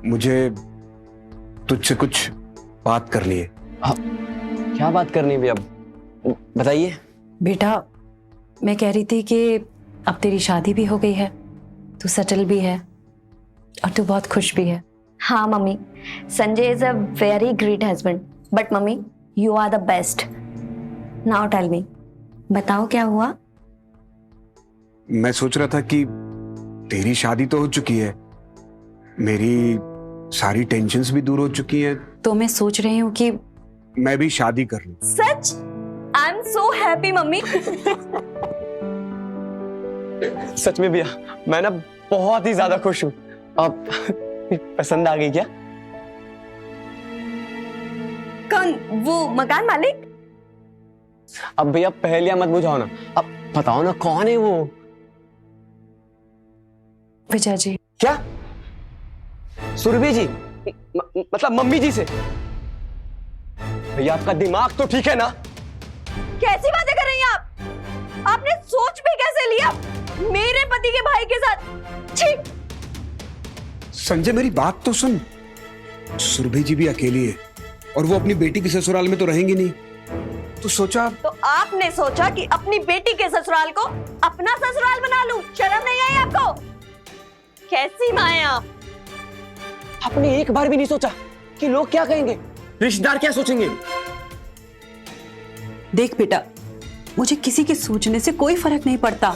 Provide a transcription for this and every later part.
मुझे तुझसे कुछ बात करनी है। क्या बात करनी है भैया, बताइए। बेटा, मैं कह रही थी कि अब तेरी शादी भी हो गई है, तू सेटल भी है और तू बहुत खुश भी है। हाँ mummy, Sanjay is a very great husband, but mummy you are the best. Now tell me, बताओ क्या हुआ? मैं सोच रहा था कि तेरी शादी तो हो चुकी है, मेरी सारी टेंशन्स भी दूर हो चुकी हैं, तो मैं सोच रही हूँ कि मैं भी शादी कर लूं। सच? I am so happy mummy. सच में भैया, मैं ना बहुत ही ज्यादा खुश हूँ। अब पसंद आ गई क्या? कौन? वो मकान मालिक? अब भैया पहेलियां मत बुझाओ ना, अब बताओ ना कौन है वो? विजय जी। क्या? सुरभि जी? मतलब मम्मी जी से? भैया आपका दिमाग तो ठीक है ना? कैसी बातें कर रही हैं आप? आपने सोच भी कैसे लिया मेरे पति के भाई के साथ? छी! संजय मेरी बात तो सुन, सुरभि जी भी अकेली है और वो अपनी बेटी के ससुराल में तो रहेंगी नहीं, तो सोचा। तो आपने सोचा कि अपनी बेटी के ससुराल को अपना ससुराल बना लूं? शर्म नहीं आई आपको? कैसी माँ हैं आप? आपने एक बार भी नहीं सोचा कि लोग क्या कहेंगे, रिश्तेदार क्या सोचेंगे? देख बेटा, मुझे किसी के सोचने से कोई फर्क नहीं पड़ता,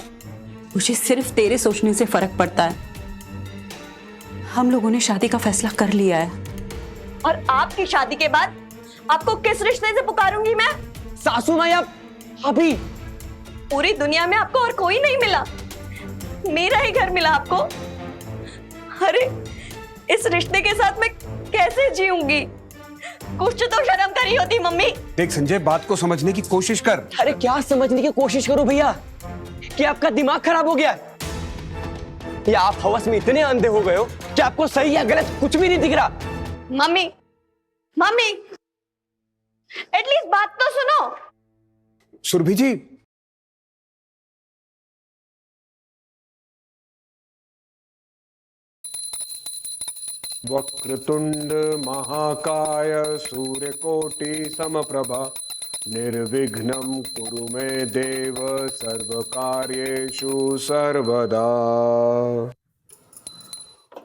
मुझे सिर्फ तेरे सोचने से फर्क पड़ता है। हम लोगों ने शादी का फैसला कर लिया है। और आपकी शादी के बाद आपको किस रिश्ते से पुकारूंगी मैं? सासू माँ या अभी? पूरी दुनिया में आपको और कोई नहीं मिला, मेरा ही घर मिला आपको। अरे इस रिश्ते के साथ मैं कैसे जीऊंगी? कुछ तो शर्म करी होती मम्मी। देख संजय, बात को समझने की कोशिश कर। अरे क्या समझने की कोशिश करो भैया, कि आपका दिमाग खराब हो गया है? या आप हवस में इतने अंधे हो गए हो कि आपको सही या गलत कुछ भी नहीं दिख रहा? मम्मी, मम्मी, एटलीस्ट बात तो सुनो। सुरभि जी, वक्रतुंड महाकाय सूर्यकोटि समप्रभा निर्विघ्नं कुरु मे देव सर्वकार्येषु सर्वदा।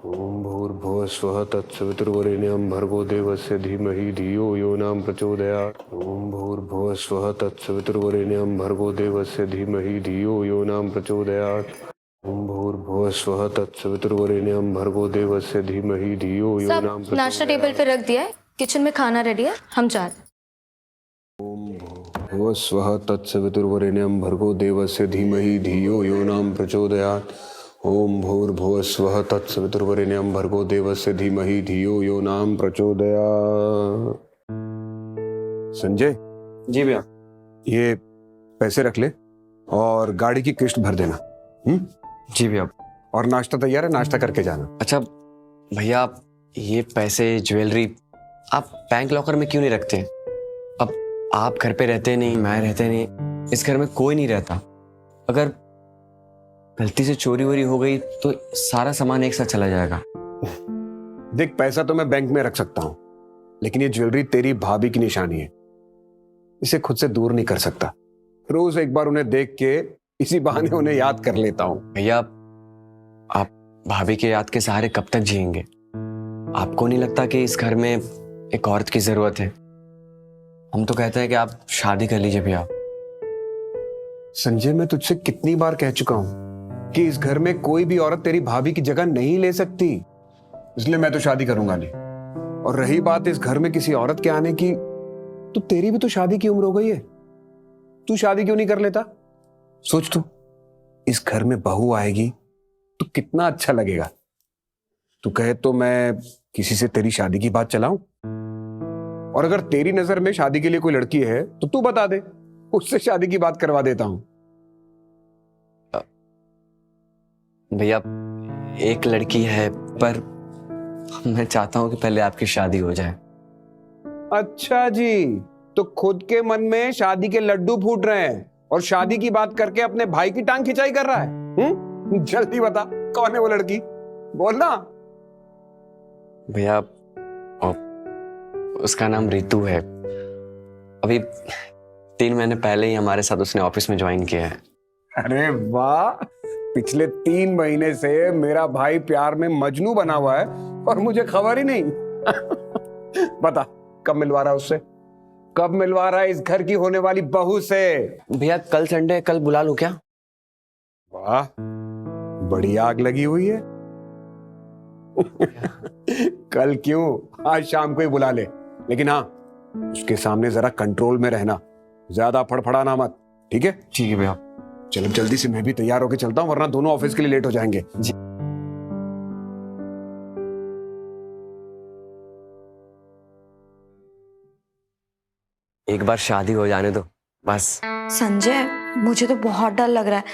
ओम भूर्भुवः स्वः तत्सवितुर्वरेण्यं भर्गो देवस्य धीमहि धियो यो न प्रचोदयात्। ओम भूर्भुवः स्वः तत्सवितुर्वरेण्यं भर्गो देवस्य धीमहि धियो यो न प्रचोदयात्। ओम भूर्भुवः स्वः तत्सवितुर्वरेण्यं भर्गो देवस्य धीमहि धियो यो न प्रचोदयात्। नाश्ता टेबल पे रख दिया है, किचन में खाना रेडी है, हम जा रहे हैं। ओम भूर्भुवः स्वः तत्सवितुर्वरेण्यं भर्गो देवस्य धीमहि धियो यो न प्रचोदयात्। ओम भूर्भुवः स्वः तत्सवितुर्वरेण्यं भर्गो देवस्य धीमहि धियो यो न प्रचोदयात्। संजय जी भैया। ये पैसे रख ले और गाड़ी की किस्त भर देना। जी भैया। और नाश्ता तैयार है, नाश्ता करके जाना। अच्छा भैया, ये पैसे ज्वेलरी आप बैंक लॉकर में क्यों नहीं रखते? अब आप घर पे रहते नहीं, मैं रहते नहीं, इस घर में कोई नहीं रहता। अगर गलती से चोरी वोरी हो गई तो सारा सामान एक साथ चला जाएगा। देख, पैसा तो मैं बैंक में रख सकता हूं, लेकिन ये ज्वेलरी तेरी भाभी की निशानी है, इसे खुद से दूर नहीं कर सकता। रोज एक बार उन्हें देख के इसी बहाने उन्हें याद कर लेता हूं। भैया, आप भाभी के याद के सहारे कब तक जिएंगे? आपको नहीं लगता कि इस घर में एक औरत की जरूरत है? हम तो कहते हैं कि आप शादी कर लीजिए भैया। संजय, मैं तुझसे कितनी बार कह चुका हूं कि इस घर में कोई भी औरत तेरी भाभी की जगह नहीं ले सकती, इसलिए मैं तो शादी करूंगा नहीं। और रही बात इस घर में किसी औरत के आने की, तो तेरी भी तो शादी की उम्र हो गई है, तू शादी क्यों नहीं कर लेता? सोच तू, इस घर में बहू आएगी तो कितना अच्छा लगेगा। तू कहे तो मैं किसी से तेरी शादी की बात चलाऊं, और अगर तेरी नजर में शादी के लिए कोई लड़की है तो तू बता दे, उससे शादी की बात करवा देता हूं। भैया, एक लड़की है, पर मैं चाहता हूं कि पहले आपकी शादी हो जाए। अच्छा जी, तो खुद के मन में शादी के लड्डू फूट रहे हैं और शादी की बात करके अपने भाई की टांग खिंचाई कर रहा है। जल्दी बता, कौन है वो लड़की? बोलना। भैया उसका नाम रितु है। अभी 3 महीने पहले ही हमारे साथ उसने ऑफिस में ज्वाइन किया है। अरे वाह, पिछले 3 महीने से मेरा भाई प्यार में मजनू बना हुआ है और मुझे खबर ही नहीं। बता कब मिलवा रहा है उससे, कब मिलवा रहा है इस घर की होने वाली बहू से? भैया कल संडे, कल बुला लूं क्या? वाह, बड़ी आग लगी हुई है। कल क्यों, आज शाम को ही बुला ले, लेकिन हाँ उसके सामने जरा कंट्रोल में रहना, ज्यादा फड़फड़ाना मत, ठीक है? ठीक है भैया। चलो जल्दी से मैं भी तैयार होके चलता हूँ, वरना दोनों ऑफिस के लिए लेट हो जाएंगे। जी। एक बार शादी हो जाने दो बस। संजय, मुझे तो बहुत डर लग रहा है।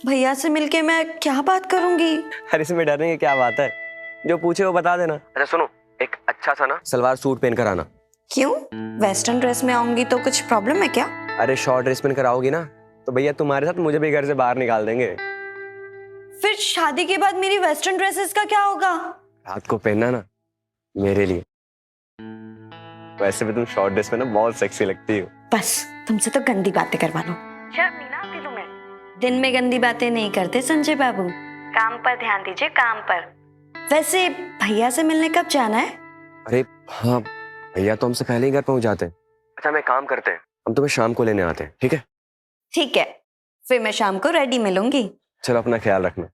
भैया से मिलके मैं क्या बात करूंगी? अरे इसमें डरने की क्या बात है, जो पूछे वो बता देना। अच्छा सुनो, एक अच्छा सा ना सलवार सूट पहन कर आना। क्यों? वेस्टर्न ड्रेस में आऊंगी तो कुछ प्रॉब्लम है क्या? अरे शॉर्ट ड्रेस पहन कर आओगी ना तो भैया तुम्हारे साथ मुझे भी घर से बाहर निकाल देंगे। फिर शादी के बाद मेरी वेस्टर्न ड्रेसेस का क्या होगा? रात को पहनना ना मेरे लिए। वैसे भी तुम शॉर्ट ड्रेस में ना बहुत सेक्सी लगती हो। बस तुमसे तो गंदी बातें करवा लो। शर्म नहीं ना आती तुम्हें? दिन में गंदी बातें नहीं करते संजय बाबू, काम पर ध्यान दीजिए, काम पर। वैसे भैया से मिलने कब जाना है? अरे हाँ, भैया तो हमसे पहले ही घर पहुंच जाते हैं। अच्छा मैं काम करते हैं, हम तुम्हें शाम को लेने आते हैं, ठीक है? ठीक है, फिर मैं शाम को रेडी मिलूंगी। चलो अपना ख्याल रखना।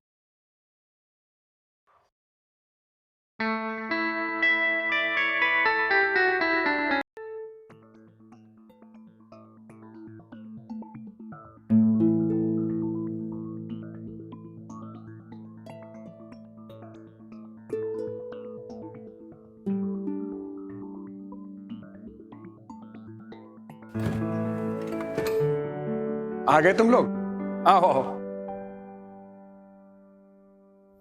आ गए तुम लोग? आओ आओ।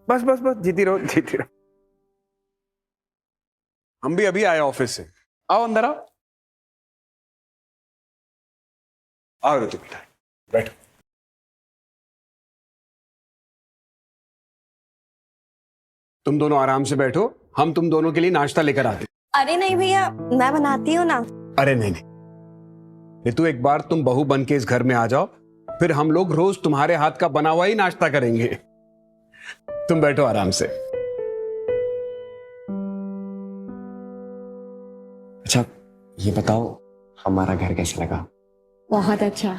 बस बस बस, जीती रहो जीती रहो। हम भी अभी आए ऑफिस से। आओ अंदर आओ। आओ ऋतु बेटा, बैठो। तुम दोनों आराम से बैठो, हम तुम दोनों के लिए नाश्ता लेकर आते। अरे नहीं भैया, मैं बनाती हूँ ना। अरे नहीं नहीं ऋतु, एक बार तुम बहू बन के इस घर में आ जाओ, फिर हम लोग रोज तुम्हारे हाथ का बना हुआ ही नाश्ता करेंगे। तुम बैठो आराम से। अच्छा ये बताओ, हमारा घर कैसा लगा? बहुत अच्छा।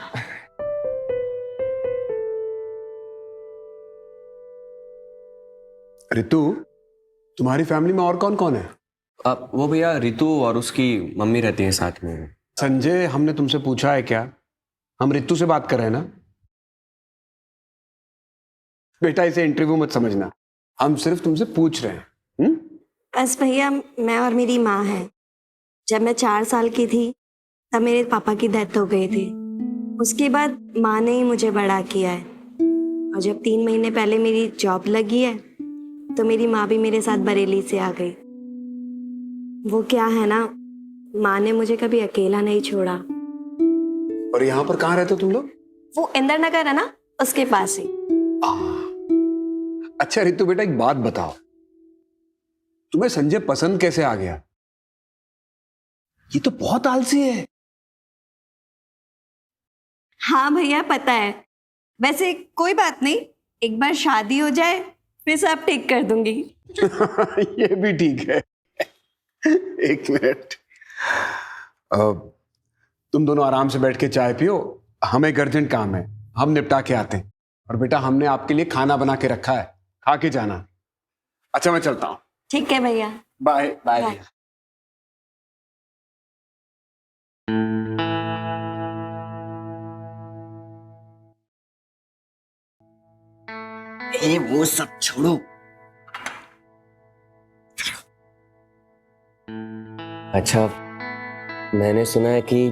ऋतु, तुम्हारी फैमिली में और कौन कौन है? अब वो भैया रितु और उसकी मम्मी रहती हैं साथ में। संजय, हमने तुमसे पूछा है क्या? हम ऋतु से बात कर रहे हैं ना? बेटा इसे इंटरव्यू मत समझना, हम सिर्फ तुमसे पूछ रहे हैं। बस भैया, मैं और मेरी माँ है। जब मैं 4 साल की थी तब मेरे पापा की डेथ हो गई थी। उसके बाद माँ ने ही मुझे बड़ा किया है, और जब 3 महीने पहले मेरी जॉब लगी है तो मेरी माँ भी मेरे साथ बरेली से आ गई। वो क्या है ना, माँ ने मुझे कभी अकेला नहीं छोड़ा। और यहाँ पर कहाँ रहते हो तुम लोग? वो इंदर नगर है ना, उसके पास ही। अच्छा ऋतु बेटा, एक बात बताओ, तुम्हें संजय पसंद कैसे आ गया? ये तो बहुत आलसी है। हाँ भैया पता है। वैसे कोई बात नहीं, एक बार शादी हो जाए फिर सब ठीक कर दूंगी। ये भी ठीक है। एक मिनट, तुम दोनों आराम से बैठ के चाय पियो, हमें एक अर्जेंट काम है, हम निपटा के आते हैं। और बेटा हमने आपके लिए खाना बना के रखा है, खा के जाना। अच्छा मैं चलता हूँ। ठीक है भैया, बाय बाय। बाय। ये वो सब छोड़ो। अच्छा मैंने सुना है कि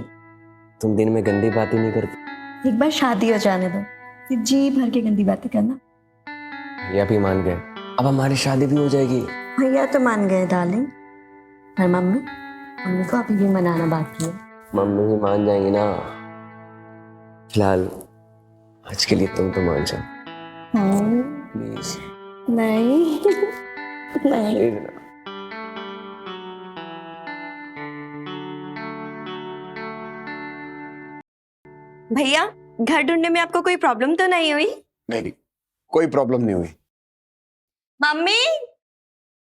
तुम दिन में गंदी बातें नहीं करती। एक बार शादी हो जाने दो, फिर जी भर के गंदी बातें करना। भैया भी मान गए, अब हमारी शादी भी हो जाएगी। भैया तो मान गए डार्लिंग, और मम्मी को अभी भी मनाना बाकी है। मम्मी भी मान जाएंगी ना। फिलहाल आज के लिए तुम तो मान जाओ प्लीज। नहीं नहीं। प्लीज ना। भैया, घर ढूंढने में आपको कोई प्रॉब्लम तो नहीं हुई? नहीं, कोई प्रॉब्लम नहीं हुई। मम्मी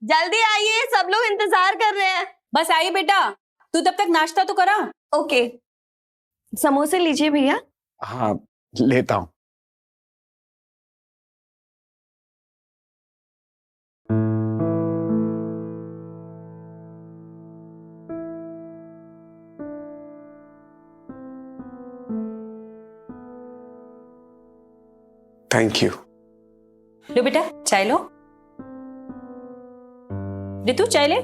जल्दी आइए, सब लोग इंतजार कर रहे हैं। बस आई बेटा, तू तब तक नाश्ता तो करा। ओके, समोसे लीजिए भैया। हाँ, लेता हूं। Thank you. लो बेटा, चाय लो। रितु, चाय ले।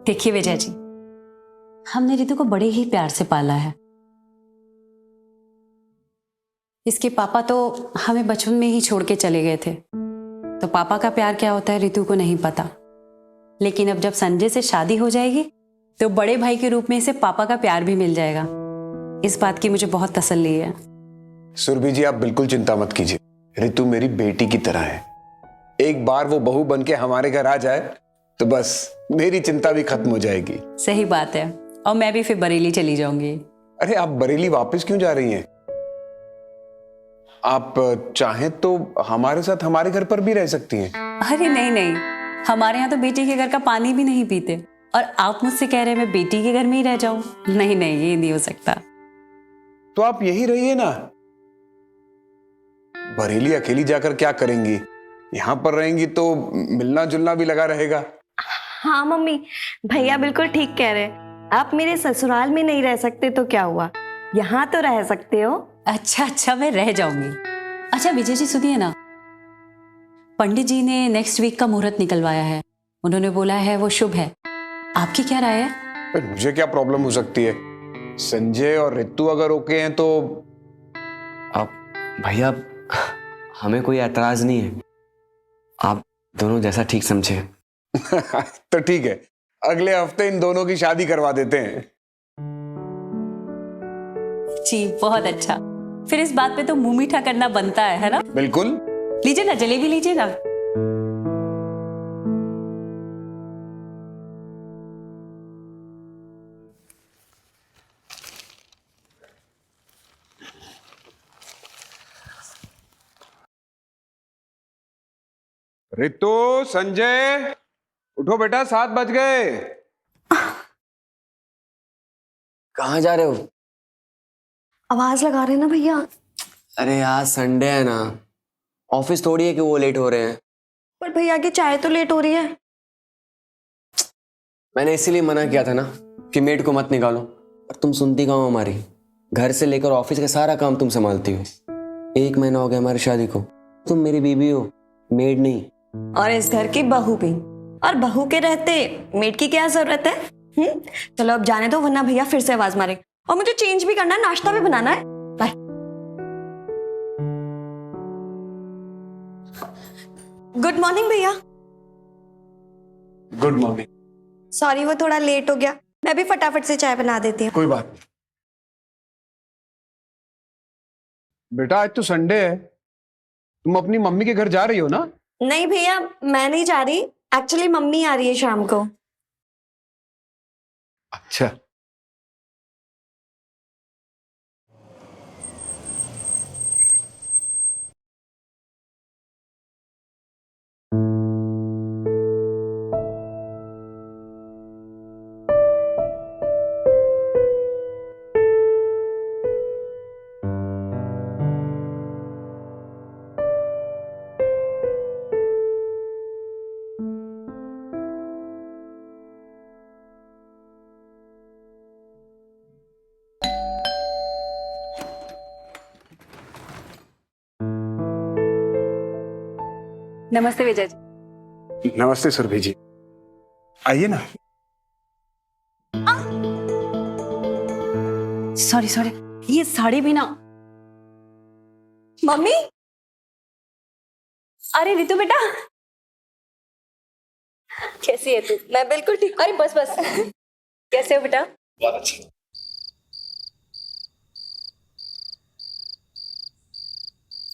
देखिए विजय जी, हमने रितु को बड़े ही प्यार से पाला है। इसके पापा तो हमें बचपन में ही छोड़ के चले गए थे, तो पापा का प्यार क्या होता है रितु को नहीं पता। लेकिन अब जब संजय से शादी हो जाएगी तो बड़े भाई के रूप में इसे पापा का प्यार भी मिल जाएगा। इस बात की मुझे बहुत तसल्ली है। सुरभि जी, आप बिल्कुल चिंता मत कीजिए। रितु मेरी बेटी की तरह है। एक बार वो बहू बन के हमारे घर आ जाए तो बस मेरी चिंता भी खत्म हो जाएगी। सही बात है, और मैं भी फिर बरेली चली जाऊंगी। अरे, आप बरेली वापस क्यों जा रही हैं? आप चाहें तो हमारे साथ हमारे घर पर भी रह सकती हैं। अरे नहीं नहीं, हमारे यहाँ तो बेटी के घर का पानी भी नहीं पीते, और आप मुझसे कह रहे हैं मैं बेटी के घर में ही रह जाऊं? नहीं नहीं, ये नहीं हो सकता। तो आप यही रहिए ना। बरेली अकेली जाकर क्या करेंगी? यहां पर रहेंगी तो मिलना जुलना भी लगा रहेगा। हाँ मम्मी, भैया बिल्कुल ठीक कह रहे हैं। आप मेरे ससुराल में नहीं रह सकते तो क्या हुआ, यहाँ तो रह सकते हो। अच्छा अच्छा, मैं रह जाऊंगी। अच्छा विजय जी, सुनिए ना, पंडित जी ने नेक्स्ट वीक का मुहूर्त निकलवाया है। उन्होंने बोला है वो शुभ है। आपकी क्या राय है? पर मुझे क्या प्रॉब्लम हो सकती है? संजय और रितु अगर ओके हैं तो। अब भैया, हमें कोई एतराज नहीं है, आप दोनों जैसा ठीक समझे। तो ठीक है, अगले हफ्ते इन दोनों की शादी करवा देते हैं। जी बहुत अच्छा, फिर इस बात पे तो मुंह मीठा करना बनता है ना? बिल्कुल। लीजिए ना, जलेबी लीजिए ना। रितु, संजय, उठो बेटा, 7 बज गए। कहाँ जा रहे हो? आवाज लगा रहे हैं ना भैया। अरे आज संडे है ना, ऑफिस थोड़ी है कि वो लेट हो रहे हैं। पर भैया की चाय तो लेट हो रही है। मैंने इसीलिए मना किया था ना कि मेड को मत निकालो, पर तुम सुनती कहाँ हो हमारी। घर से लेकर ऑफिस का सारा काम तुम संभालती हो। 1 महीना हो गया हमारी शादी को, तुम मेरी बीवी हो, मेड नहीं। और इस घर की बहू भी, और बहू के रहते मेड की क्या जरूरत है? चलो अब जाने दो, वरना भैया फिर से आवाज मारे। और मुझे चेंज भी करना है, नाश्ता भी बनाना है। बाय। गुड मॉर्निंग भैया। Good morning. सॉरी, वो थोड़ा लेट हो गया। मैं भी फटाफट से चाय बना देती हूँ। कोई बात नहीं। बेटा, आज तो संडे है, तुम अपनी मम्मी के घर जा रही हो ना? नहीं भैया, मैं नहीं जा रही। एक्चुअली मम्मी आ रही है शाम को। अच्छा। नमस्ते विजय जी। नमस्ते सुरभि जी, आइए ना। सॉरी सॉरी, ये साड़ी भी ना। मम्मी, अरे रितु बेटा, कैसी है तू? मैं बिल्कुल ठीक। अरे बस बस, कैसे हो बेटा? बहुत अच्छा।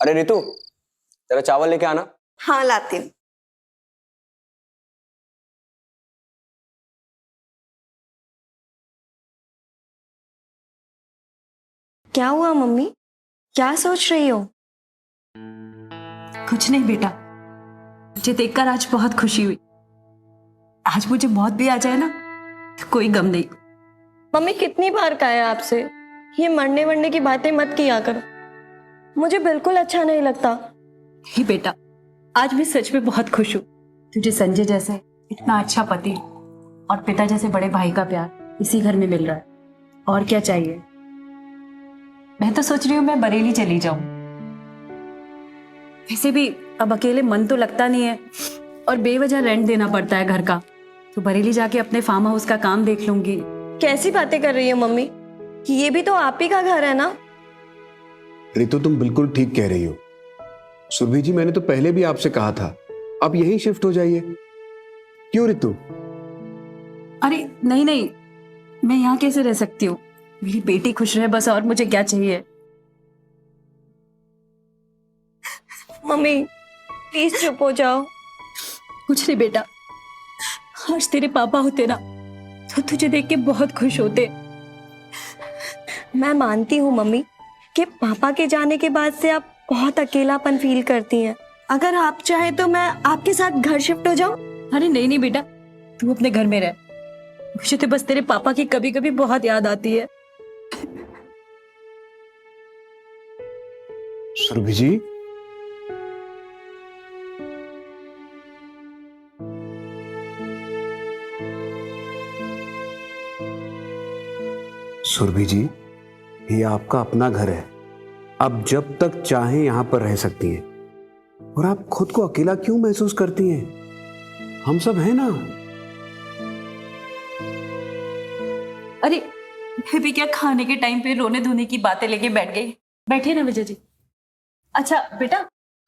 अरे रितु, जरा चावल लेके आना। हाँ लाती हूँ। क्या हुआ मम्मी? क्या सोच रही हो? कुछ नहीं बेटा, मुझे देखकर आज बहुत खुशी हुई। आज मुझे मौत भी आ जाए ना तो कोई गम नहीं। मम्मी कितनी बार कहा है आपसे, ये मरने वरने की बातें मत किया करो, मुझे बिल्कुल अच्छा नहीं लगता। ही बेटा, आज मैं सच में बहुत खुश हूँ। तुझे संजय जैसे इतना अच्छा पति और पिता जैसे बड़े भाई का प्यार इसी घर में मिल रहा है, और क्या चाहिए। मैं तो सोच रही हूँ मैं बरेली चली जाऊं। वैसे भी अब अकेले मन तो लगता नहीं है और बेवजह रेंट देना पड़ता है घर का, तो बरेली जाके अपने फार्म हाउस का काम देख लूंगी। कैसी बातें कर रही हो मम्मी, ये भी तो आप ही का घर है ना। रितु तुम बिल्कुल ठीक कह रही हो। सुरभि जी, मैंने तो पहले भी आपसे कहा था आप यहीं शिफ्ट हो जाइए। क्यों रितु? अरे नहीं नहीं, मैं यहाँ कैसे रह सकती हूँ। मेरी बेटी खुश रहे बस, और मुझे क्या चाहिए। मम्मी प्लीज चुप हो जाओ। कुछ नहीं बेटा, आज तेरे पापा होते ना तो तुझे देख के बहुत खुश होते। मैं मानती हूँ मम्मी कि पापा के जाने के बाद से आप बहुत अकेलापन फील करती हैं। अगर आप चाहे तो मैं आपके साथ घर शिफ्ट हो जाऊं? अरे नहीं नहीं बेटा, तू अपने घर में रह। मुझे तो बस तेरे पापा की कभी कभी बहुत याद आती है। सुरभि जी, सुरभि जी, ये आपका अपना घर है। आप जब तक चाहें यहां पर रह सकती हैं। और आप खुद को अकेला क्यों महसूस करती हैं? हम सब हैं ना। अरे मैं भी क्या खाने के टाइम पे रोने धोने की बातें लेके बैठ गई। बैठिए ना विजय जी। अच्छा बेटा,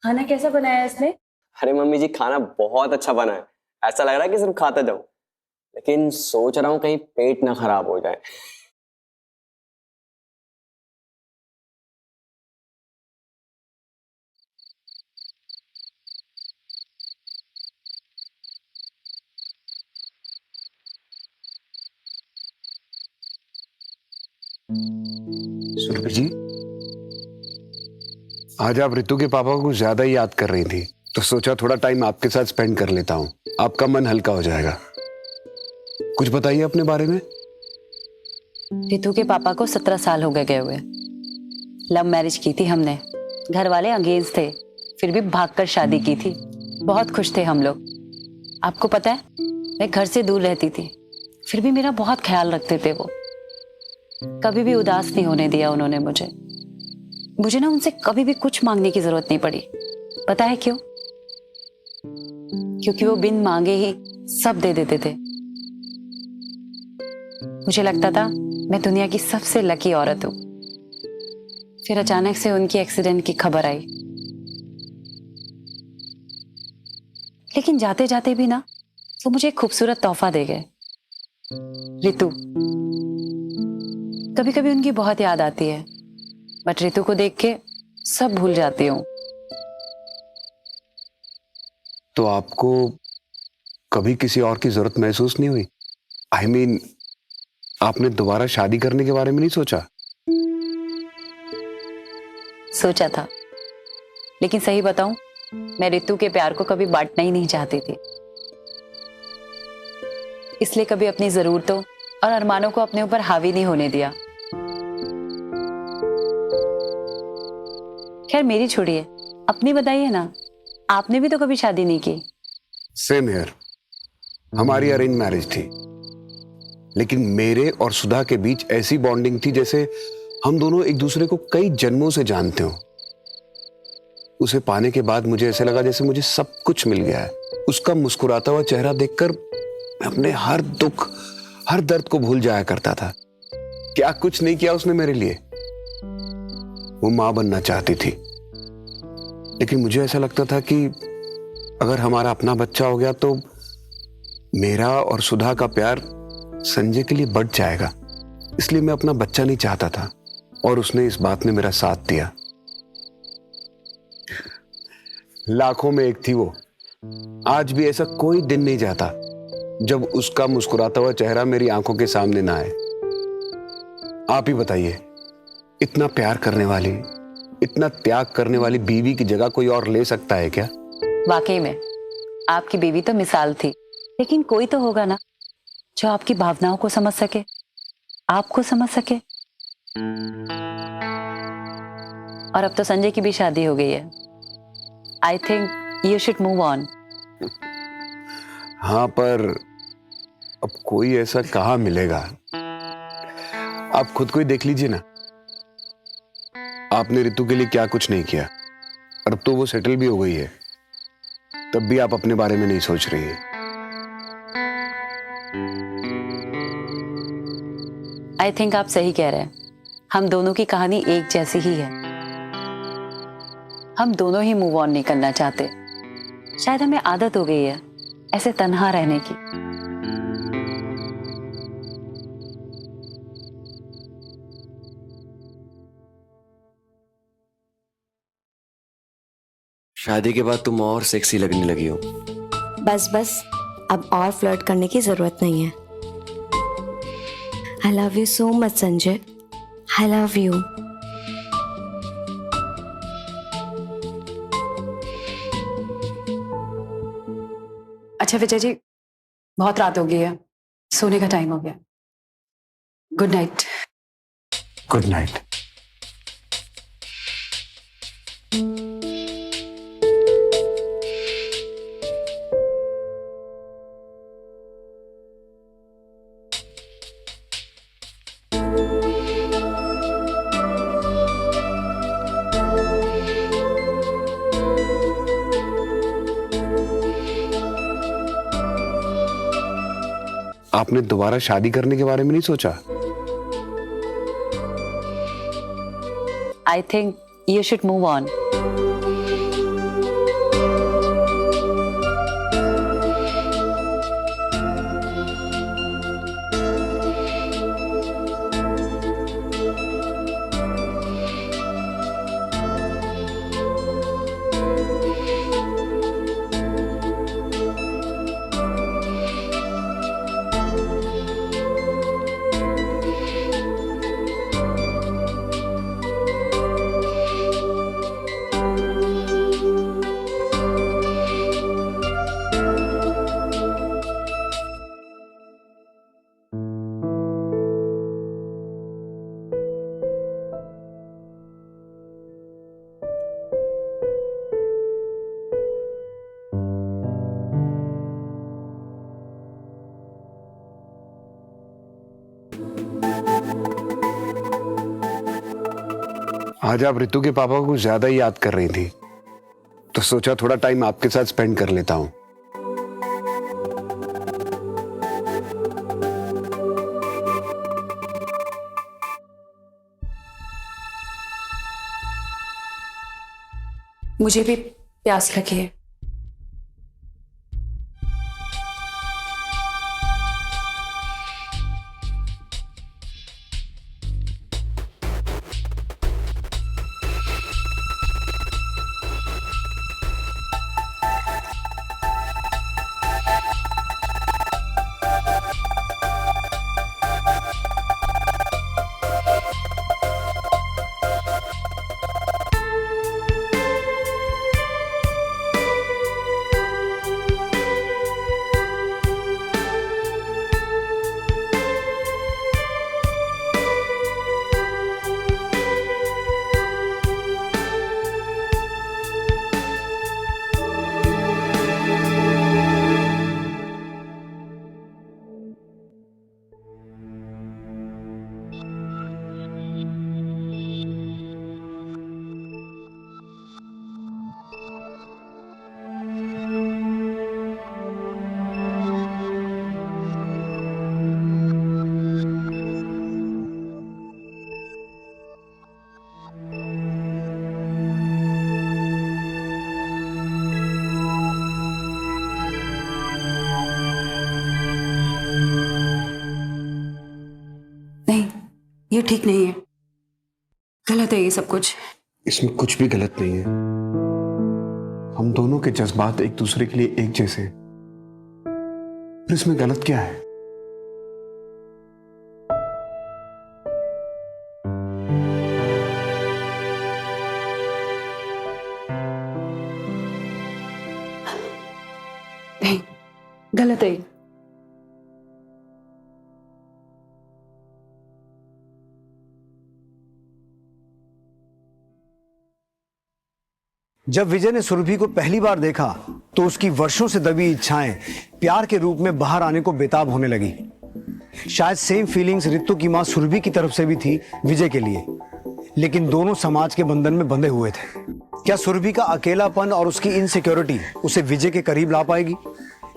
खाना कैसा बनाया है इसने? अरे मम्मी जी, खाना बहुत अच्छा बना है। ऐसा लग रहा है कि सिर्फ खाता जाऊं, लेकिन सोच रहा हूँ कहीं पेट ना खराब हो जाए। सुरभि जी, आज आप रितु के पापा को कुछ ज्यादा ही याद कर रही थी, तो सोचा थोड़ा टाइम आपके साथ स्पेंड कर लेता हूं। आपका मन हल्का हो जाएगा। कुछ बताइए अपने बारे में। रितु के पापा को 17 साल हो गए हुए। लव मैरिज की थी हमने, घर वाले अंगेज थे, फिर भी भागकर शादी की थी। बहुत खुश थे हम लोग। आपको पता है, मैं घर से दूर रहती थी, फिर भी मेरा बहुत ख्याल रखते थे वो। कभी भी उदास नहीं होने दिया उन्होंने मुझे ना उनसे कभी भी कुछ मांगने की जरूरत नहीं पड़ी। पता है क्यों? क्योंकि वो बिन मांगे ही सब दे देते थे। मुझे लगता था मैं दुनिया की सबसे लकी औरत हूं। फिर अचानक से उनकी एक्सीडेंट की खबर आई, लेकिन जाते जाते भी ना वो मुझे एक खूबसूरत तोहफा दे गए, रितु। कभी कभी उनकी बहुत याद आती है, बट रितु को देख के सब भूल जाती हूँ। तो आपको कभी किसी और की जरूरत महसूस नहीं हुई? I mean, आपने दोबारा शादी करने के बारे में नहीं सोचा? सोचा था, लेकिन सही बताऊं, मैं रितु के प्यार को कभी बांटना ही नहीं चाहती थी। इसलिए कभी अपनी जरूरतों और अरमानों को अपने ऊपर हावी नहीं होने दिया। खैर मेरी छोड़िए, अपनी बताइए ना, आपने भी तो कभी शादी नहीं की। Same here. हमारी अरेंज मैरिज थी, लेकिन मेरे और सुधा के बीच ऐसी बॉन्डिंग थी जैसे हम दोनों एक दूसरे को कई जन्मों से जानते हो। उसे पाने के बाद मुझे ऐसे लगा जैसे मुझे सब कुछ मिल गया है। उसका मुस्कुराता हुआ चेहरा देखकर मैं अपने हर दुख, हर दर्द को भूल जाया करता था। क्या कुछ नहीं किया उसने मेरे लिए। वो मां बनना चाहती थी, लेकिन मुझे ऐसा लगता था कि अगर हमारा अपना बच्चा हो गया तो मेरा और सुधा का प्यार संजय के लिए बढ़ जाएगा। इसलिए मैं अपना बच्चा नहीं चाहता था, और उसने इस बात में मेरा साथ दिया। लाखों में एक थी वो। आज भी ऐसा कोई दिन नहीं जाता जब उसका मुस्कुराता हुआ चेहरा मेरी आंखों के सामने ना आए। आप ही बताइए, इतना प्यार करने वाली, इतना त्याग करने वाली बीवी की जगह कोई और ले सकता है क्या? वाकई में आपकी बीवी तो मिसाल थी, लेकिन कोई तो होगा ना जो आपकी भावनाओं को समझ सके, आपको समझ सके। और अब तो संजय की भी शादी हो गई है। I think you should move on. हाँ, पर अब कोई ऐसा कहाँ मिलेगा? आप खुद को ही देख लीजिए ना। आपने रितु के लिए क्या कुछ नहीं किया, और अब तो वो सेटल भी हो गई है, तब भी आप अपने बारे में नहीं सोच रही है। आई थिंक आप सही कह रहे हैं। हम दोनों की कहानी एक जैसी ही है। हम दोनों ही मूव ऑन नहीं करना चाहते। शायद हमें आदत हो गई है ऐसे तन्हा रहने की। शादी के बाद तुम और सेक्सी लगने लगी हो। बस बस, अब और फ्लर्ट करने की जरूरत नहीं है। I love you so much Sanjay, I love you. अच्छा विजय जी, बहुत रात हो गई है, सोने का टाइम हो गया। Good night. Good night. आपने दोबारा शादी करने के बारे में नहीं सोचा? I think you should move on. आज आप रितु के पापा को ज्यादा ही याद कर रही थी, तो सोचा थोड़ा टाइम आपके साथ स्पेंड कर लेता हूं। मुझे भी प्यास लगी है। ये ठीक नहीं है, गलत है ये सब कुछ। इसमें कुछ भी गलत नहीं है। हम दोनों के जज्बात एक दूसरे के लिए एक जैसे, फिर इसमें गलत क्या है? नहीं, गलत है। जब विजय ने सुरभि को पहली बार देखा तो उसकी वर्षों से दबी इच्छाएं प्यार के रूप में बाहर आने को बेताब होने लगी। शायद सेम फीलिंग्स रितु की मां सुरभि की तरफ से भी थी विजय के लिए, लेकिन दोनों समाज के बंधन में बंधे हुए थे। क्या सुरभि का अकेलापन और उसकी इनसिक्योरिटी उसे विजय के करीब ला पाएगी,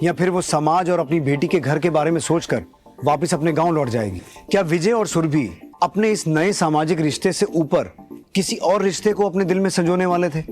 या फिर वो समाज और अपनी बेटी के घर के बारे में सोचकर वापस अपने गांव लौट जाएगी? क्या विजय और सुरभि अपने इस नए सामाजिक रिश्ते से ऊपर किसी और रिश्ते को अपने दिल में संजोने वाले थे?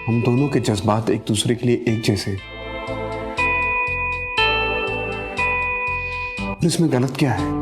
हम दोनों के जज्बात एक दूसरे के लिए एक जैसे, इसमें गलत क्या है?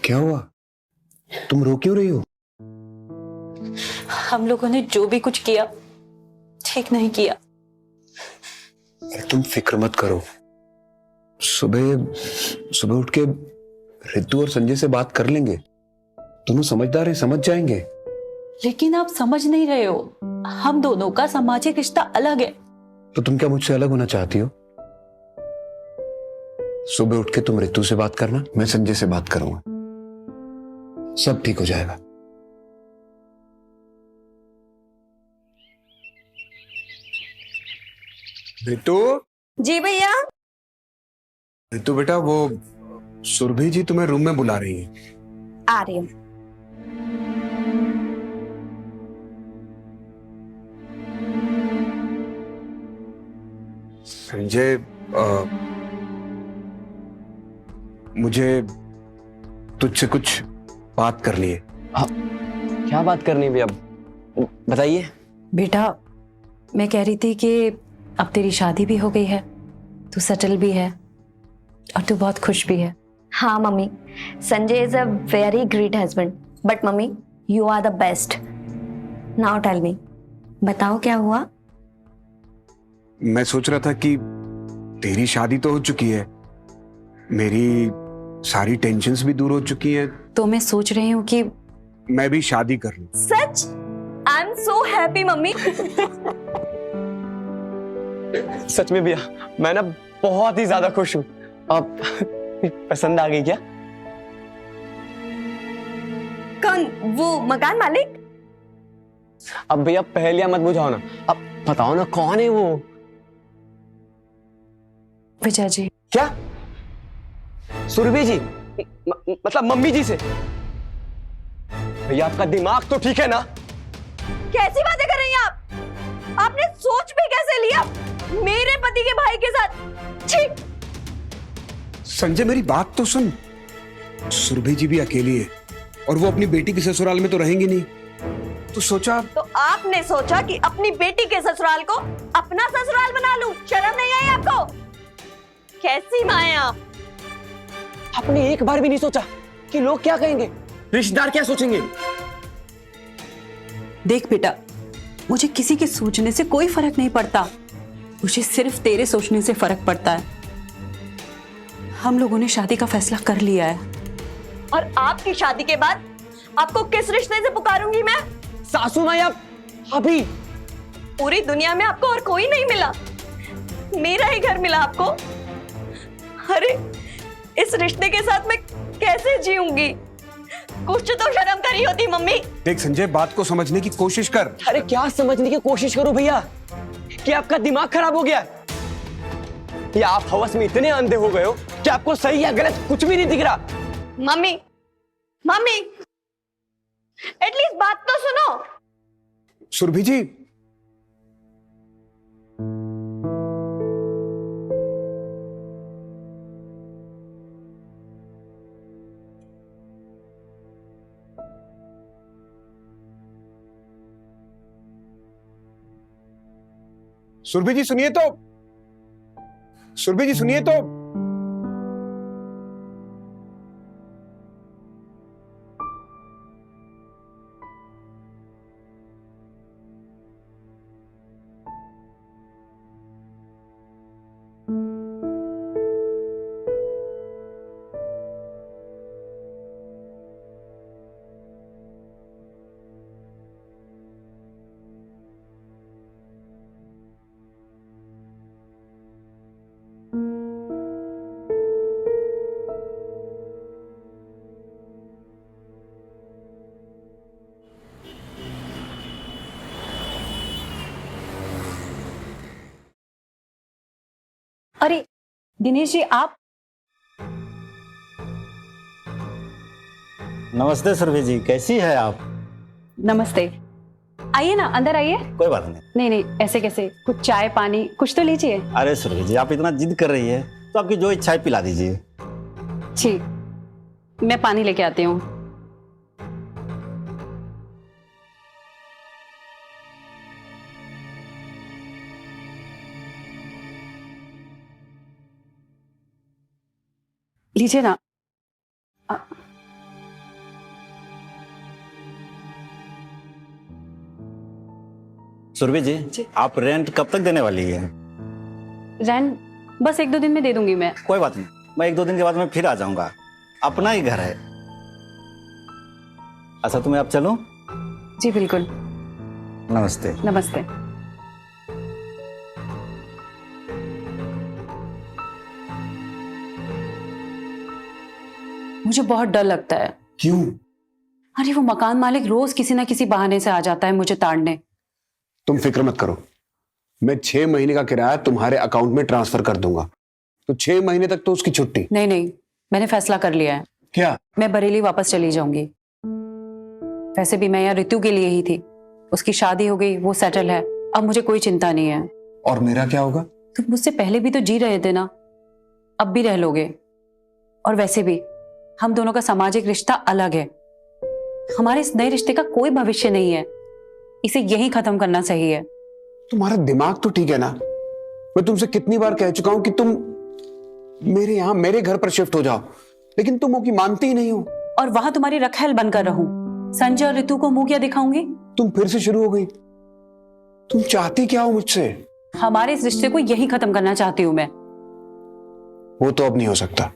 क्या हुआ? तुम रो क्यों रही हो? हम लोगों ने जो भी कुछ किया ठीक नहीं किया। अरे तुम फिक्र मत करो, सुबह सुबह उठ के रितु और संजय से बात कर लेंगे। दोनों समझदार हैं, समझ जाएंगे। लेकिन आप समझ नहीं रहे हो, हम दोनों का सामाजिक रिश्ता अलग है। तो तुम क्या मुझसे अलग होना चाहती हो? सुबह उठ के तुम रितु से बात करना, मैं संजय से बात करूंगा, सब ठीक हो जाएगा। रितु। जी भैया। रितु बेटा, वो सुरभि जी तुम्हें रूम में बुला रही है। आ रही हूँ। संजय, मुझे तुझसे कुछ बात करनी है। क्या बात करनी है भैया, बताइए। बेटा, मैं कह रही थी कि अब तेरी शादी भी हो गई है, तू सेटल भी है और तू बहुत खुश भी है। हाँ mummy, Sanjay is a very great husband, but mummy you are the best. Now tell me, बताओ क्या हुआ? मैं सोच रहा था कि तेरी शादी तो हो चुकी है, मेरी सारी टेंशन्स भी दूर हो चुकी हैं, तो मैं सोच रही हूँ कि मैं भी शादी कर लूं। सच? I am so happy mummy. सच में भैया, मैं ना बहुत ही ज्यादा खुश हूँ। अब पसंद आ गई क्या? कौन? वो मकान मालिक? अब भैया पहेलियां मत बुझाओ ना, अब बताओ ना कौन है वो? विजय जी। क्या? सुरभि जी? मतलब मम्मी जी से? भैया आपका दिमाग तो ठीक है ना? कैसी बातें कर रही हैं आप? आपने सोच भी कैसे लिया मेरे पति के भाई के साथ? छी! संजय, मेरी बात तो सुन। सुरभि जी भी अकेली है और वो अपनी बेटी के ससुराल में तो रहेंगी नहीं, तो सोचा। तो आपने सोचा कि अपनी बेटी के ससुराल को अपना ससुराल बना लूं? शर्म नहीं आई आपको? कैसी माँ हैं आप? आपने एक बार भी नहीं सोचा कि लोग क्या कहेंगे, रिश्तेदार क्या सोचेंगे? देख बेटा, मुझे किसी के सोचने से कोई फर्क नहीं पड़ता, मुझे सिर्फ तेरे सोचने से फर्क पड़ता है। हम लोगों ने शादी का फैसला कर लिया है। और आपकी शादी के बाद आपको किस रिश्ते से पुकारूंगी मैं? सासू माँ या अभी? पूरी दुनिया में आपको और कोई नहीं मिला, मेरा ही घर मिला आपको। अरे इस रिश्ते के साथ मैं कैसे जीऊंगी? कुछ तो शर्म करी होती मम्मी। देख संजय, बात को समझने की कोशिश कर। अरे क्या समझने की कोशिश करो भैया? कि आपका दिमाग खराब हो गया है? या आप हवस में इतने अंधे हो गए हो कि आपको सही या गलत कुछ भी नहीं दिख रहा? मम्मी, मम्मी, एटलीस्ट बात तो सुनो। सुरभि जी, सुरभि जी सुनिए तो, सुरभि जी सुनिए तो। अरे दिनेश जी, आप? नमस्ते सुरभि जी, कैसी है आप? नमस्ते, आइए ना, अंदर आइए। कोई बात नहीं। नहीं नहीं, ऐसे कैसे? कुछ चाय पानी कुछ तो लीजिए। अरे सुरभि जी, आप इतना जिद कर रही है तो आपकी जो इच्छा है पिला दीजिए। ठीक, मैं पानी लेके आती हूँ। लीजिए ना। सुरभि जी, आप रेंट कब तक देने वाली है? रेंट बस 1-2 दिन में दे दूंगी मैं। कोई बात नहीं, मैं 1-2 दिन के बाद मैं फिर आ जाऊंगा, अपना ही घर है। अच्छा तो मैं अब चलूं? जी बिल्कुल। नमस्ते। नमस्ते। मुझे बहुत डर लगता है। क्यों? अरे वो मकान मालिक रोज किसी ना किसी बहाने से आ जाता है मुझे ताड़ने। तुम फिक्र मत करो, मैं 6 महीने का किराया तुम्हारे अकाउंट में ट्रांसफर कर दूंगा, तो 6 महीने तक तो उसकी छुट्टी। नहीं नहीं, मैंने फैसला कर लिया है। क्या? मैं बरेली वापस चली जाऊंगी। वैसे भी मैं यहाँ ऋतु के लिए ही थी, उसकी शादी हो गई, वो सेटल है, अब मुझे कोई चिंता नहीं है। और मेरा क्या होगा? तुम मुझसे पहले भी तो जी रहे थे ना, अब भी रह लोगे। और वैसे भी हम दोनों का सामाजिक रिश्ता अलग है। हमारे इस नए रिश्ते का कोई भविष्य नहीं है, इसे यहीं खत्म करना सही है। तुम्हारा दिमाग तो ठीक है ना? मैं तुमसे कितनी बार कह चुका हूं कि तुम मेरे यहां मेरे घर पर शिफ्ट हो जाओ, लेकिन तुम वो की मानती ही नहीं हो। और वहां तुम्हारी रखेल बनकर रहूं, संजय और ऋतु को मुंह क्या दिखाऊंगी? तुम फिर से शुरू हो गई। तुम चाहती क्या हो मुझसे? हमारे इस रिश्ते को यहीं खत्म करना चाहती हूं मैं। वो तो अब नहीं हो सकता।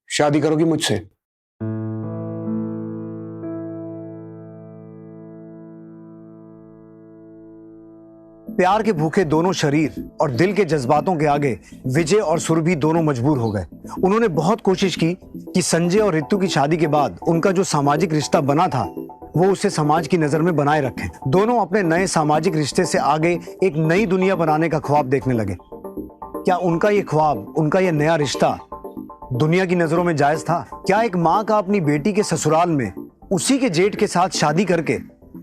शादी करोगी मुझसे? प्यार के भूखे दोनों शरीर और दिल के जज्बातों के आगे विजय और सुरभि दोनों मजबूर हो गए। उन्होंने बहुत कोशिश की कि संजय और ऋतु की शादी के बाद उनका जो सामाजिक रिश्ता बना था वो उसे समाज की नजर में बनाए रखें। दोनों अपने नए सामाजिक रिश्ते से आगे एक नई दुनिया बनाने का ख्वाब देखने लगे। क्या उनका ये ख्वाब, उनका ये नया रिश्ता दुनिया की नजरों में जायज था? क्या एक माँ का अपनी बेटी के ससुराल में उसी के जेठ के साथ शादी करके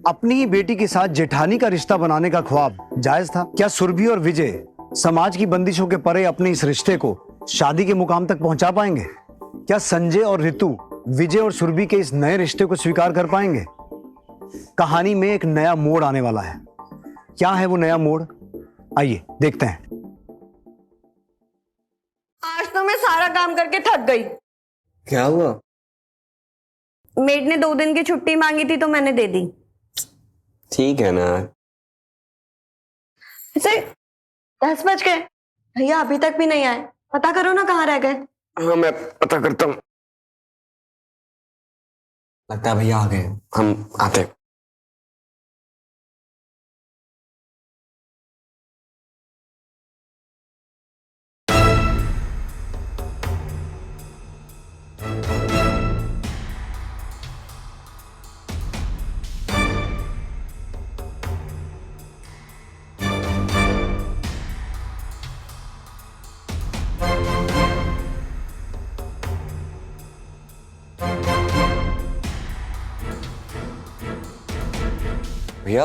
अपनी ही बेटी के साथ जेठानी का रिश्ता बनाने का ख्वाब जायज था? क्या सुरभि और विजय समाज की बंदिशों के परे अपने इस रिश्ते को शादी के मुकाम तक पहुंचा पाएंगे? क्या संजय और ऋतु विजय और सुरभि के इस नए रिश्ते को स्वीकार कर पाएंगे? कहानी में एक नया मोड़ आने वाला है। क्या है वो नया मोड़? आइए देखते हैं। आज तो मैं सारा काम करके थक गई। क्या हुआ? मेड ने 2 दिन की छुट्टी मांगी थी तो मैंने दे दी। ठीक है ना। इसे 10 बज गए, भैया अभी तक भी नहीं आए। पता करो ना कहाँ रह गए। हाँ मैं पता करता हूँ। लगता है भैया आ गए, हम आते हैं। भैया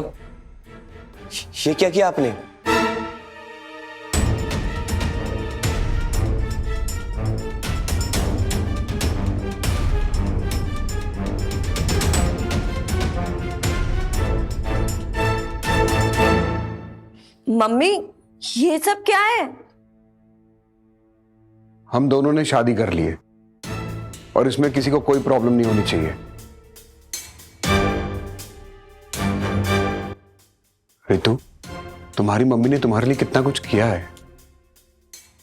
ये क्या किया आपने? मम्मी ये सब क्या है? हम दोनों ने शादी कर ली है और इसमें किसी को कोई प्रॉब्लम नहीं होनी चाहिए। ऋतु, तुम्हारी मम्मी ने तुम्हारे लिए कितना कुछ किया है।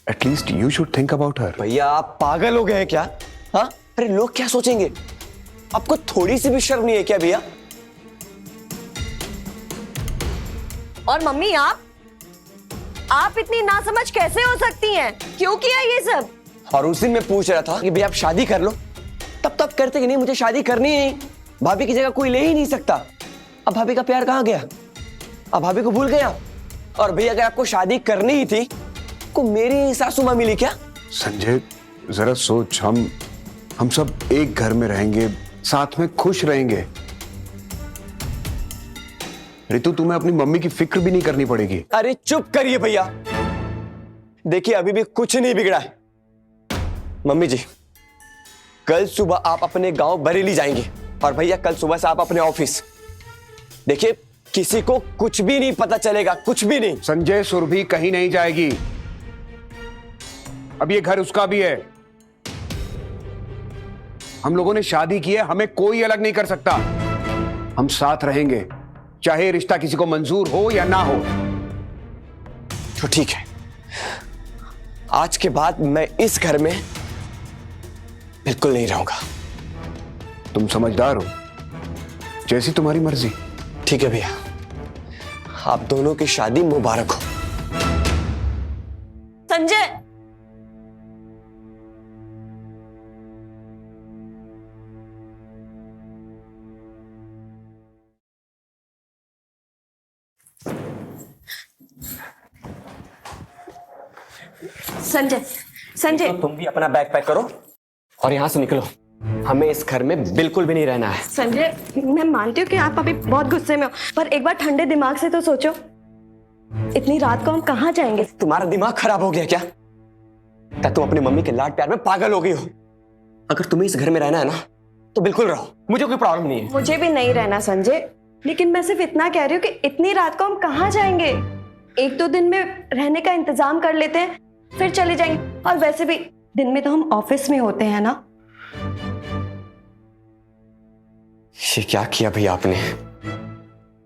At least you should think about her. भैया आप पागल हो गए हैं क्या? हाँ, अरे लोग क्या सोचेंगे? आपको थोड़ी सी भी शर्म नहीं है क्या भैया? और मम्मी आप इतनी नासमझ कैसे हो सकती हैं? क्यों किया ये सब? और उस दिन मैं पूछ रहा था कि भैया आप शादी कर लो, तब करते कि नहीं मुझे शादी करनी है, भाभी की जगह कोई ले ही नहीं सकता। अब भाभी का प्यार कहाँ गया? अब भाभी को भूल गया? और भैया अगर आपको शादी करनी ही थी को मेरी सासू माँ मिली क्या? संजय जरा सोच, हम सब एक घर में रहेंगे, साथ में खुश रहेंगे। ऋतु, तुम्हें अपनी मम्मी की फिक्र भी नहीं करनी पड़ेगी। अरे चुप करिए भैया, देखिए अभी भी कुछ नहीं बिगड़ा है। मम्मी जी कल सुबह आप अपने गांव बरेली जाएंगे और भैया कल सुबह से आप अपने ऑफिस। देखिए किसी को कुछ भी नहीं पता चलेगा, कुछ भी नहीं। संजय, सुरभि कहीं नहीं जाएगी। अब ये घर उसका भी है। हम लोगों ने शादी की है, हमें कोई अलग नहीं कर सकता। हम साथ रहेंगे, चाहे रिश्ता किसी को मंजूर हो या ना हो। तो ठीक है, आज के बाद मैं इस घर में बिल्कुल नहीं रहूंगा। तुम समझदार हो, जैसी तुम्हारी मर्जी। ठीक है भैया, आप दोनों की शादी मुबारक हो। संजय, संजय, संजय, तुम भी अपना बैग पैक करो और यहां से निकलो। हमें इस घर में बिल्कुल भी नहीं रहना है। संजय, मैं मानती हूँ कि आप अभी बहुत गुस्से में हो, पर एक बार ठंडे दिमाग से तो सोचो, इतनी रात को हम कहाँ जाएंगे? तुम्हारा दिमाग खराब हो गया क्या? क्या तुम अपनी मम्मी के लाड प्यार में पागल हो गई हो? अगर तुम्हें इस घर में रहना है ना तो बिल्कुल रहो, मुझे कोई प्रॉब्लम नहीं है। मुझे भी नहीं रहना संजय, लेकिन मैं सिर्फ इतना कह रही हूँ कि इतनी रात को हम कहाँ जाएंगे? 1-2 दिन में रहने का इंतजाम कर लेते हैं, फिर चले जाएंगे। और वैसे भी दिन में तो हम ऑफिस में होते हैं ना। ये क्या किया भैया आपने?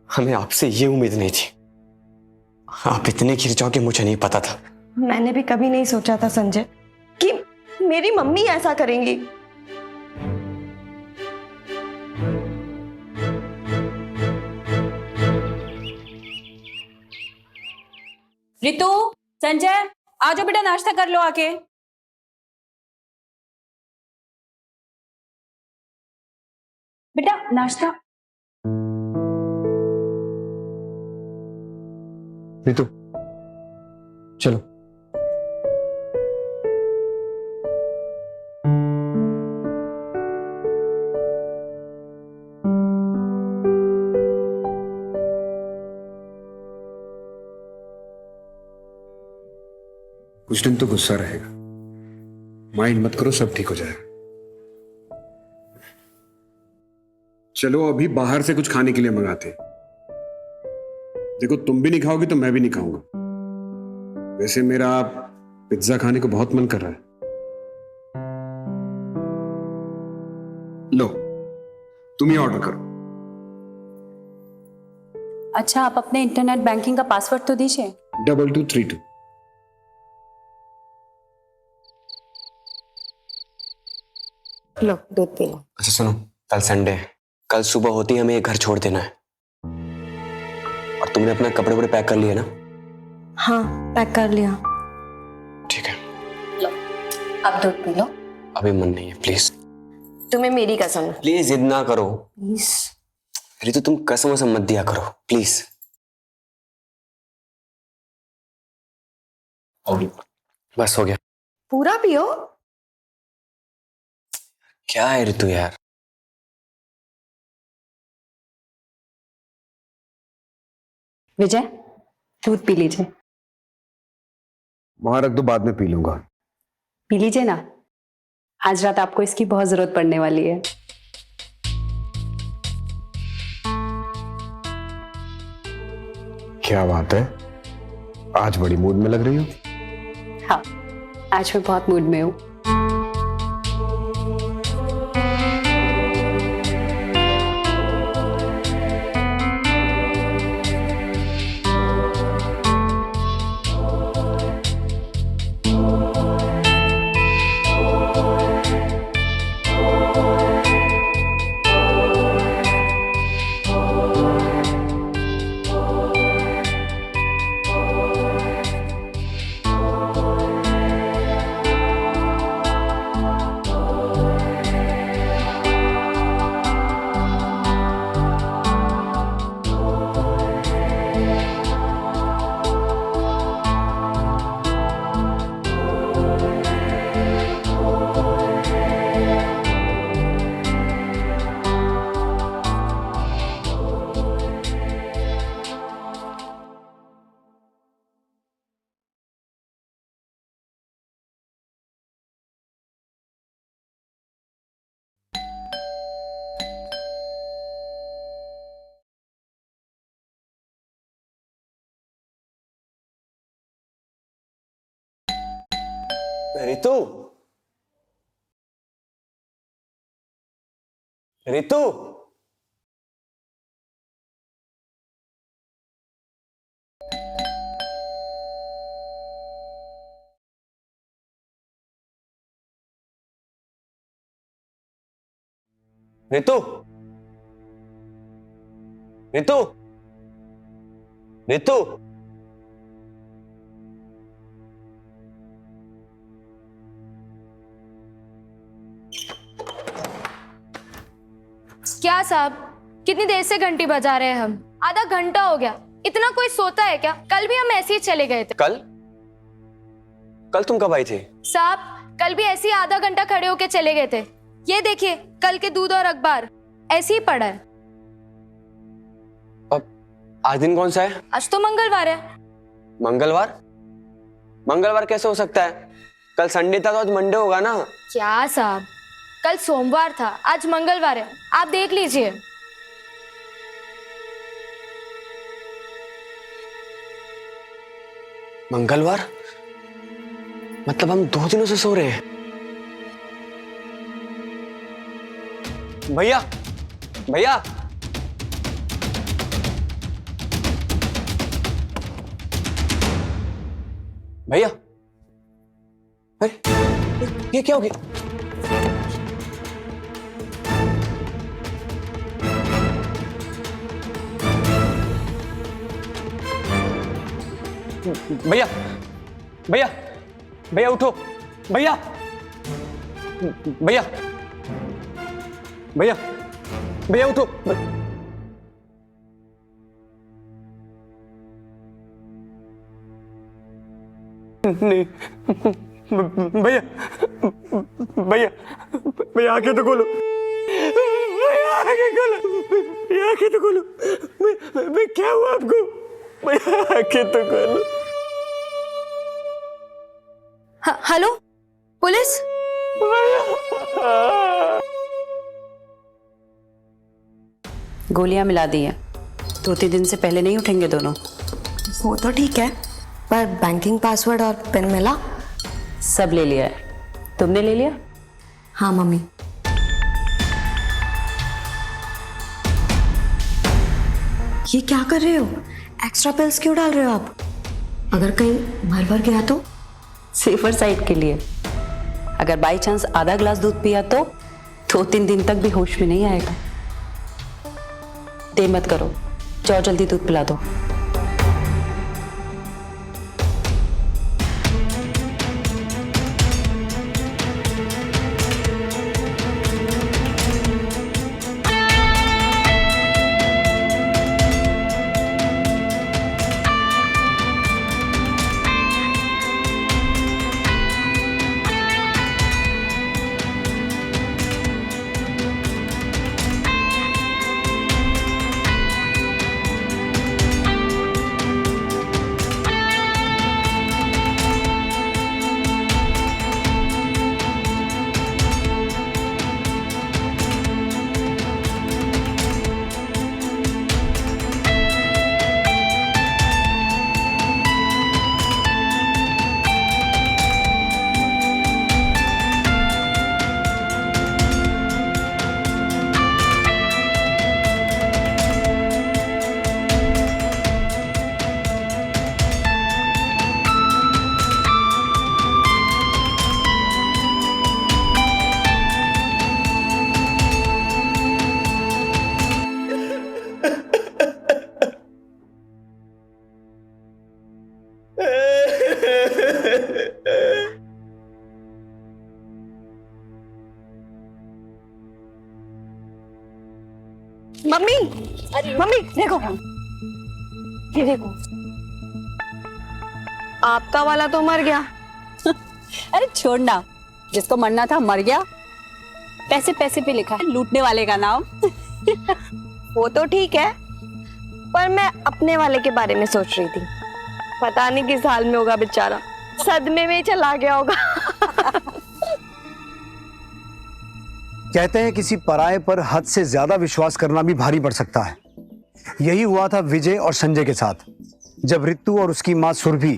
हमें आपसे ये उम्मीद नहीं थी। आप इतने गिर जाओगे मुझे नहीं पता था। मैंने भी कभी नहीं सोचा था संजय कि मेरी मम्मी ऐसा करेंगी। रितु, संजय, आ जाओ बेटा, नाश्ता कर लो आके। बेटा नाश्ता। रितु चलो। कुछ दिन तो गुस्सा रहेगा, माइंड मत करो, सब ठीक हो जाएगा। चलो अभी बाहर से कुछ खाने के लिए मंगाते हैं। देखो तुम भी नहीं खाओगी तो मैं भी नहीं खाऊंगा। वैसे मेरा पिज्जा खाने को बहुत मन कर रहा है। लो तुम ही ऑर्डर करो। अच्छा, आप अपने इंटरनेट बैंकिंग का पासवर्ड तो दीजिए। 2232। लो दूध पी लो। अच्छा सुनो, कल संडे है, कल सुबह होती हमें ये घर छोड़ देना है। और तुमने अपना कपड़े वपड़े पैक कर लिए ना? हाँ पैक कर लिया। ठीक है। लो अब दूध पी लो। अभी मन नहीं है, प्लीज तुम्हें मेरी कसम है। प्लीज जिद ना करो। प्लीज। रितु तुम कसम वसम मत दिया करो प्लीज। बस हो गया। पूरा पियो। क्या है रितु यार? विजय, दूध पी लीजिए। वहां रख दो, बाद में पी लूंगा। पी लीजिए ना, आज रात आपको इसकी बहुत जरूरत पड़ने वाली है। क्या बात है, आज बड़ी मूड में लग रही हो। हाँ, आज मैं बहुत मूड में हूँ। रितु, रितु, रितु, रितु, रितु, क्या साहब, कितनी देर से घंटी बजा रहे हैं हम? आधा घंटा हो गया। इतना कोई सोता है क्या? कल भी हम ऐसे ही चले गए थे। कल? कल तुम कब आई थे? साहब, कल भी ऐसे ही आधा घंटा खड़े होके चले गए थे। ये देखिए, कल के दूध और अखबार ऐसे ही पड़ा है। अब आज दिन कौन सा है? आज तो मंगलवार है। मंगलवार? मंगलवार कैसे हो सकता है? कल संडे था तो आज मंडे होगा ना। क्या साहब, कल सोमवार था, आज मंगलवार है, आप देख लीजिए। मंगलवार? मतलब हम 2 दिनों से सो रहे हैं। भैया, भैया, भैया, अरे ये क्या हो गया? भैया, भैया, भैया उठो, भैया, भैया, भैया, भैया उठो। नहीं, भैया, भैया, भैया आंखें तो खोलो, भैया आंखें खोलो, भैया आंखें तो खोलो, मैं क्या हुआ आपको? भैया आंखें तो खोलो। Hello, police? गोलियां मिला दी है। 2-3 दिन से पहले नहीं उठेंगे दोनों। वो तो ठीक है, पर बैंकिंग पासवर्ड और पिन मिला? सब ले लिया है। तुमने ले लिया? हाँ मम्मी। ये क्या कर रहे हो? एक्स्ट्रा पिल्स क्यों डाल रहे हो आप? अगर कहीं मर वर गया तो? सेफर साइड के लिए। अगर बाई चांस आधा ग्लास दूध पिया तो 2-3 दिन तक भी होश में नहीं आएगा। देर मत करो, जाओ जल्दी दूध पिला दो। मम्मी, मम्मी देखो, ये देखो, आपका वाला तो मर गया। अरे छोड़ना, जिसको मरना था मर गया। पैसे पैसे पे लिखा है लूटने वाले का नाम। वो तो ठीक है, पर मैं अपने वाले के बारे में सोच रही थी। पता नहीं किस हाल में होगा बेचारा, सदमे में ही चला गया होगा। कहते हैं किसी पराये पर हद से ज्यादा विश्वास करना भी भारी पड़ सकता है। यही हुआ था विजय और संजय के साथ, जब रितु और उसकी मां सुरभि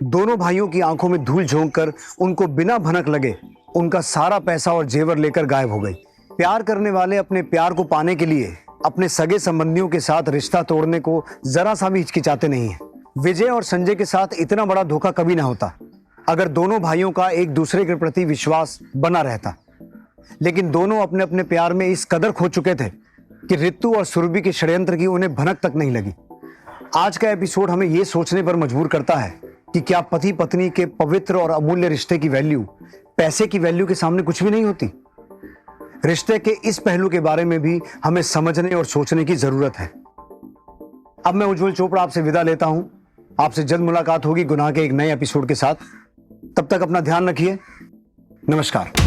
दोनों भाइयों की आंखों में धूल झोंक कर उनको बिना भनक लगे उनका सारा पैसा और जेवर लेकर गायब हो गई। प्यार करने वाले अपने प्यार को पाने के लिए अपने सगे संबंधियों के साथ रिश्ता तोड़ने को जरा सा भी हिचकिचाते नहीं है। विजय और संजय के साथ इतना बड़ा धोखा कभी ना होता अगर दोनों भाइयों का एक दूसरे के प्रति विश्वास बना रहता। लेकिन दोनों अपने अपने प्यार में इस कदर खो चुके थे कि रितु और सुरभि के षड्यंत्र की उन्हें भनक तक नहीं लगी। आज का एपिसोड हमें यह सोचने पर मजबूर करता है कि क्या पति पत्नी के पवित्र और अमूल्य रिश्ते की वैल्यू पैसे की वैल्यू के सामने कुछ भी नहीं होती। रिश्ते के इस पहलू के बारे में भी हमें समझने और सोचने की जरूरत है। अब मैं उज्जवल चोपड़ा आपसे विदा लेता हूं। आपसे जल्द मुलाकात होगी गुनाह के एक नए एपिसोड के साथ। तब तक अपना ध्यान रखिए। नमस्कार।